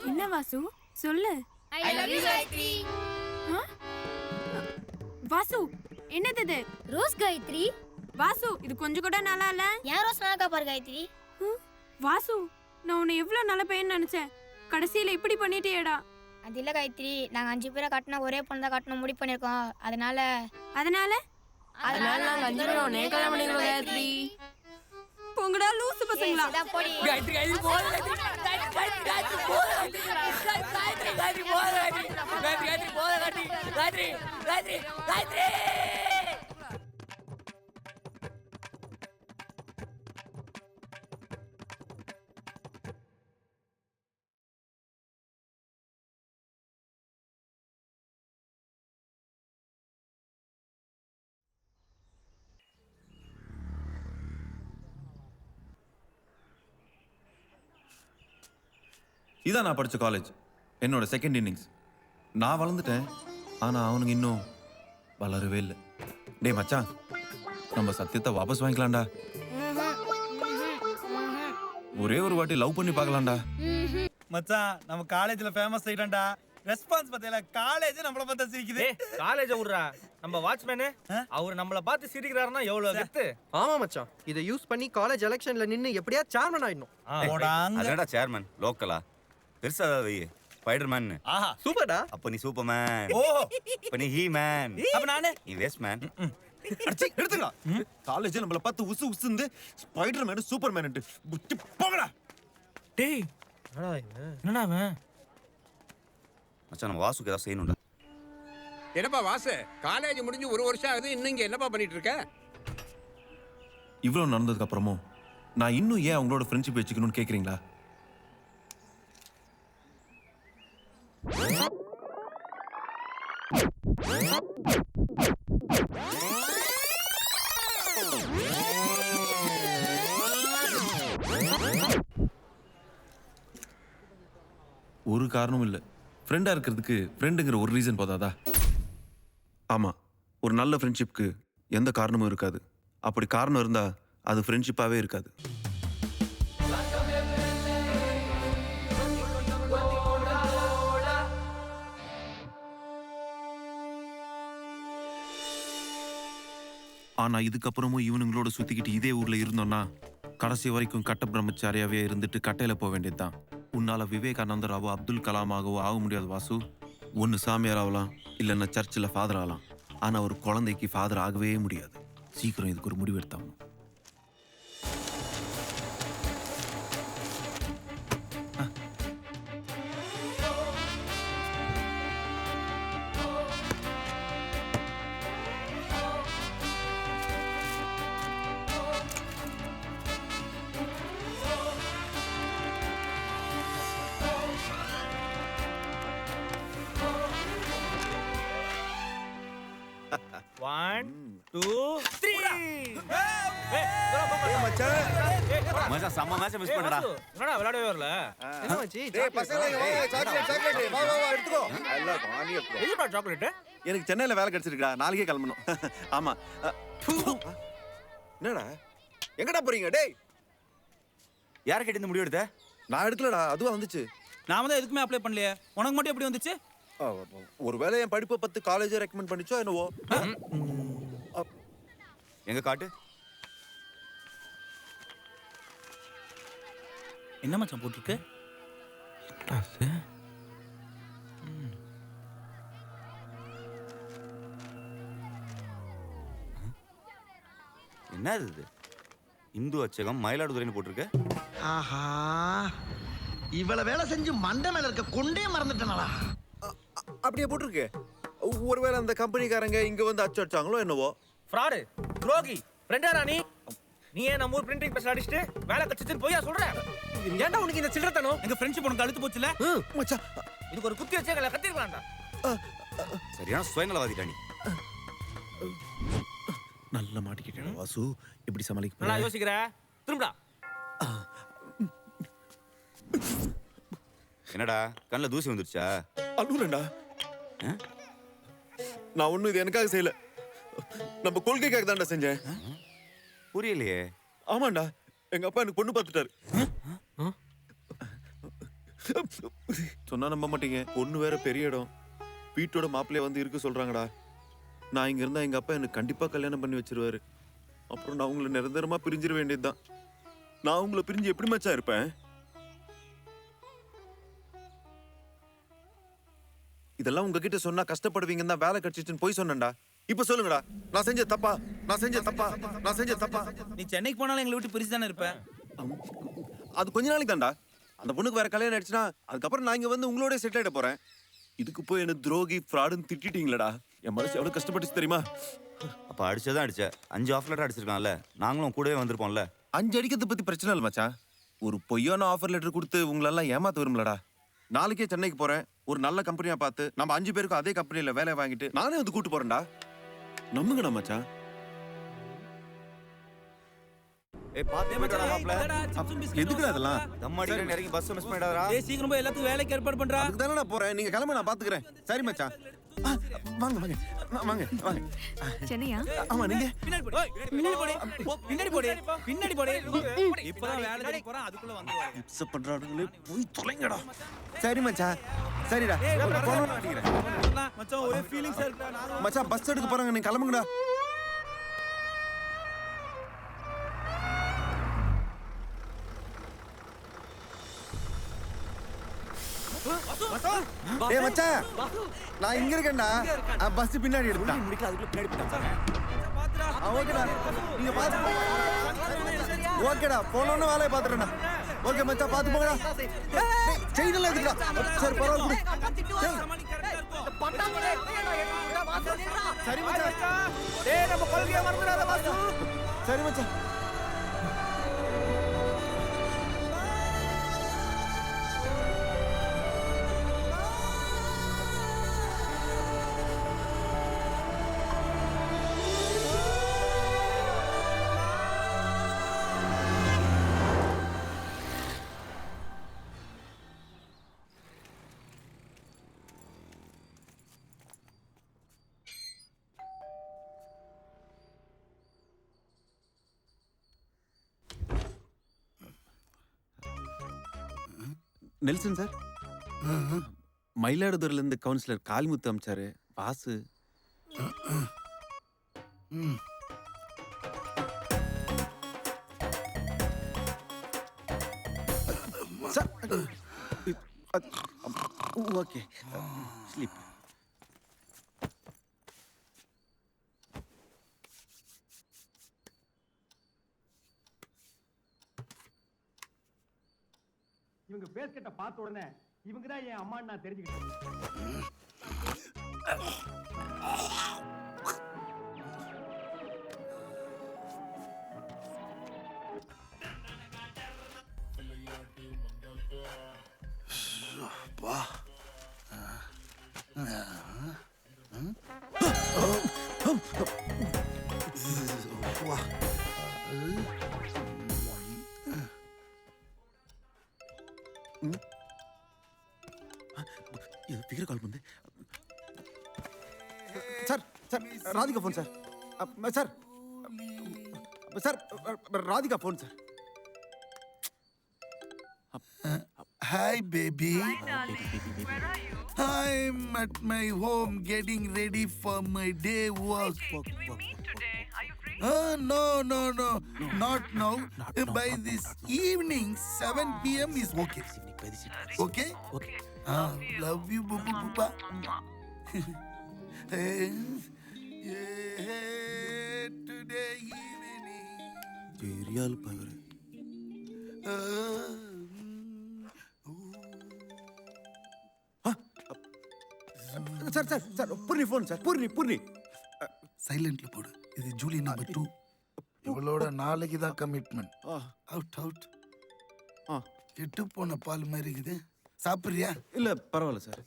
என்ன வாசு சொல்லு. வாசு என்னது இது? ரோஸ் காயத்ரி. வாசு இது கொஞ்சம் கூட நல்லா இல்ல. ஏன் ரோஸ் நல்லா பாரு காயத்ரி. வாசு நான் உன்னை எவ்வளவு நல்ல பையன் நினைச்சேன், கடைசியில இப்படி பண்ணிட்டியேடா. அது இல்ல காயத்ரி, நாங்க 5 பேரை காட்டினா ஒரே பொண்ணு தான் காட்டணும் முடிவு பண்ணிருக்கோம். அதனால அதனால நாங்க 5 பேரும் உன்னை கல்யாணம் பண்ணிக்கிறோம் காயத்ரி. போங்கடா லூசு பசங்களா. போடி காயத்ரி காயத்ரி போற காயத்ரி போற காயத்ரி போற காயத்ரி போற காயத்ரி காயத்ரி காயத்ரி. இதான் நான் படித்த காலேஜ், என்னோட செகண்ட் இன்னிங்ஸ். நான் வளர்ந்துட்டேன், ஆனால் அவனுங்க இன்னும் வளரவே இல்லை. டேய் மச்சான், நம்ம சத்தியத்தை வாபஸ் வாங்கிக்கலாம்டா. ஒரே ஒரு வாட்டி லவ் பண்ணி பார்க்கலாம்டா. மச்சான் நம்ம காலேஜ்ல ஃபேமஸ் ஆயிட்டோம்டா. ரெஸ்பான்ஸ் பத்தியில காலேஜ் நம்மள பார்த்தா சிரிக்குது. காலேஜ் விடுறா, நம்ம வாட்ச்மேன் அவர் நம்மள பார்த்து சிரிக்கிறாருன்னா எவ்வளவு கெத்து. ஆமா மச்சான், இதை யூஸ் பண்ணி காலேஜ் எலெக்ஷன்ல நின்னு எப்படியா சேர்மன் ஆயிடணும். அதடா சேர்மன் லோக்கலா பெருசா வை ஸ்பைடர்மேன். ஆஹா சூப்பர்டா. அப்ப நீ சூப்பர்மேன். ஓ அப்ப நீ ஹீ மேன். அப்ப நானே நீ வேஸ்ட் மேன். எடுத்துக்கலாம். காலேஜ் நம்மள பார்த்து உசு உசுந்து ஸ்பைடர் மேன் சூப்பர் மேன் புட்டி போங்கடா. டேய் என்னடா அவன்? மச்சான் நம்ம வாசுக்கு ஏதாவது செய்யணும்டா. என்னப்பா வாசு, காலேஜ் முடிஞ்சு 1 வருஷம் ஆகுது, இன்னும் இங்க என்னப்பா பண்ணிட்டு இருக்க? இவ்வளவு நடந்ததுக்கு அப்புறமும் நான் இன்னும் ஏன் அவங்களோட ஃப்ரெண்ட்ஷிப் வச்சுக்கணும்னு கேக்குறீங்களா? ஒரு காரணமும் இல்லை. ஃப்ரெண்டா இருக்கிறதுக்கு ஃப்ரெண்டுங்கிற ஒரு ரீசன் போதாதா? ஆமா, ஒரு நல்ல ஃப்ரெண்ட்ஷிப்க்கு எந்த காரணமும் இருக்காது. அப்படி காரணம் இருந்தா அது ஃப்ரெண்ட்ஷிப்பாவே இருக்காது. ஆனா இதுக்கப்புறமும் இவனுங்களோட சுத்திக்கிட்டு இதே ஊர்ல இருந்தோம்னா கடைசி வரைக்கும் கட்ட பிரம்மச்சாரியாவே இருந்துட்டு கட்டையில போக வேண்டியதுதான். உன்னால விவேகானந்தராவோ அப்துல் கலாமாகவோ ஆக முடியாது வாசு. ஒன்னு சாமியார் ஆகலாம், இல்லைன்னா சர்ச்சில் ஃபாதர் ஆகலாம். ஆனா ஒரு குழந்தைக்கு ஃபாதர் ஆகவே முடியாது. சீக்கிரம் இதுக்கு ஒரு முடிவு எடுத்தாங்க. One, 2, 3. மச்சான் செம்ம மேட்ச் மிஸ் பண்ணடா. என்னடா விளையாடவே வரல? என்ன மச்சி? டேய் பசங்களா சாக்லேட் வா வா வா எடுத்துக்கோ. எல்லாம் வாங்கி எடுத்துக்கோ. எதுடா சாக்லேட்? எனக்கு சென்னையில வேலை கிடைச்சிருக்கா, நாளைக்கே கிளம்பணும். ஆமா. என்னடா எங்கடா போறீங்க? டேய் யாரை கேட்டு இந்த முடிவு எடுத்த? நான் எடுக்கலடா, அதுவா வந்துச்சு. நாம தான் எதுக்குமே அப்ளை பண்ணலையே, உனக்கு மட்டும் எப்படி வந்துச்சு? ஒருவேளை என் படிப்பை பத்தி காலேஜே ரெக்கமெண்ட் பண்ணிச்சோ என்னவோ. எங்க காட்டு. என்ன மச்சான் போட்டுருக்கு? என்ன இது? இந்து அச்சகம் மயிலாடுதுறைன்னு போட்டிருக்க. ஆஹா, இவ்வளவு வேலை செஞ்சு மண்டை மேல இருக்க கொண்டே மறந்துட்டேனடா. அப்படியே போட்டிருக்கு. ஒருவேளை அந்த கம்பெனிக்காரங்க இங்க வந்து அச்சு அடிச்சாங்களோ என்னவோ. ஃப்ராடு, துரோகி, ஃப்ரெண்டா நீ? நீ ஏன் நம்ம ஊர் பிரிண்டிங் பிரஸ் அடிச்சிட்டு வேலை கச்சிச்சுன்னு போயா சொல்ற? ஏன்டா உனக்கு இந்த சில்லறத்தனம்? எங்க ஃப்ரெண்ட்ஷிப் உனக்கு அழுத்து போச்சுல மச்சான். இதுக்கு ஒரு குத்தி வச்சே எங்களை கத்திருக்கலாம்டா. சரியான சுயநலவாதிடா நீ. நல்ல மாட்டிக்கிட்டேன் வாசு. எப்படி சமாளிக்க நல்லா யோசிக்கிற? திரும்படா. என்னடா கண்ணில் தூசி வந்துருச்சா? அழுகுறேன்டா. நான் ஒன்றும் இது எனக்காக செய்யல, நம்ம கொள்கைக்காக தான்டா செஞ்சேன். புரியலையே. ஆமாண்டா, எங்க அப்பா எனக்கு பொண்ணு பார்த்துட்டாரு. சொன்னா நம்ப மாட்டீங்க, பொண்ணு வேற பெரிய இடம், வீட்டோட மாப்பிள்ளைய வந்து இருக்க சொல்றாங்கடா. நான் இங்க இருந்தா எங்க அப்பா எனக்கு கண்டிப்பா கல்யாணம் பண்ணி வச்சிருவாரு. அப்புறம் நான் உங்களை நிரந்தரமா பிரிஞ்சிட வேண்டியதுதான். நான் உங்களை பிரிஞ்சு எப்படி மச்சான் இருப்பேன்? இதெல்லாம் உங்ககிட்ட சொன்னா கஷ்டப்படுவீங்கன்னு தான் வேலை கிடைச்சிச்சுன்னு போய் சொன்னேன்டா. இப்ப சொல்லுங்கடா, நான் செஞ்ச தப்பா? நான் செஞ்ச தப்பா? நான் செஞ்ச தப்பா? நீ சென்னைக்கு போனாலும் எங்களை விட்டு பிரிச்சு தானே இருப்ப. அது கொஞ்ச நாளைக்கு தான்டா. அந்த பொண்ணுக்கு வேற கல்யாணம் ஆயிடுச்சுன்னா அதுக்கப்புறம் நான் இங்க வந்து உங்களோட செட் ஆயிட போறேன். இதுக்கு போய் என்ன துரோகி ஃப்ராடுன்னு திட்டிட்டீங்களடா. என் மனசு எவ்வளவு கஷ்டப்பட்டுச்சு தெரியுமா? அப்போ அடிச்சதான் அடிச்ச 5 ஆஃப் லெட்டர் அடிச்சிருக்கான்ல, நாங்களும் கூடவே வந்திருப்போம்ல. 5 அடிக்கிறத பத்தி பிரச்சனை இல்லை மச்சான். ஒரு பொய்யான ஆஃபர் லெட்டர் கொடுத்து உங்களெல்லாம் ஏமாத்த விரும்பலடா. நாளைக்கே சென்னைக்கு போறேன், ஒரு நல்ல கம்பெனியா பார்த்து நம்ம 5 பேருக்கும் அதே கம்பெனில வேலை வாங்கிட்டு நானே வந்து கூட்டு போறேன்டா. நம்புங்கடா மச்சான். எதுக்குடா அதெல்லாம்? தம் அடிக்கிறேன் இறங்கி பஸ் மிஸ் பண்ணிடாதடா. சீக்கிரம் போய் எல்லாத்துக்கும் வேலைக்கு ஏற்பாடு பண்றா. அதுக்கு தானே நான் போறேன், நீங்க கிளம்ப, நான் பாத்துக்கிறேன். சரி மச்சான். வாங்க வாங்க வாங்க வாங்க. சென்னையா? ஆமா, நீங்க பின்னாடி போடு. பின்னாடி போடு. பின்னாடி போடு. இப்பதான் வேலை தேடி போறான், அதுக்குள்ள வந்துருவாங்க. டிப்ஸ் பண்றானுங்களே, போய் தொலைங்கடா. சரி மச்சான், சரிடா. போன் அடிக்கிறேன் மச்சான், ஒரே ஃபீலிங்ஸா இருக்குடா. நான் மச்சான், பஸ் எடுக்க போறாங்க, நீங்க கிளம்புங்கடா. டேய் மச்சான், நான் இங்க இருக்கேன்டா. பஸ் பின்னாடி எடுத்துட்டான். ஓகேடா, நீங்க பாத்து. ஓகேடா, போனோன்னு வேலையை பாத்துறேன்டா. ஓகே மச்சான், பாத்து போங்கடா. செய்தல எதுக்குடா? சரி பரவாயில்ல. சரி மச்சான். டேய் நம்ம கொள்கையை மறந்துடாத பாசு. சரி மச்சான். நெல்சன் சார், மயிலாடுதுறையில இருந்து கவுன்சிலர் காளிமுத்து அமிச்சாரு. Vasu okay, sleep. இவங்க பேஸ் கட்ட பார்த்த உடனே இவங்க தான் என் அம்மான்னு நான் தெரிஞ்சுக்கிட்டேன். இது கால் பண்ணு sir. Sir Radhika phone sir. Sir sir Radhika phone sir. Hi baby. I'm at my home getting ready for my day work. No, not now. By this evening, 7 p.m. is okay. Okay? Okay. Love you, boo boo boo. Today evening. Serial power. Sir sir sir, Poorni phone sir. Poorni சைலண்ட்ல போடு. இது Julie number 2. இவளோட நாளைக்கு தான் commitment. Out. கெட்டு போன பால் மாதிரி இருக்குது. சாப்பிட்றியா? இல்ல பரவாயில்ல சார்.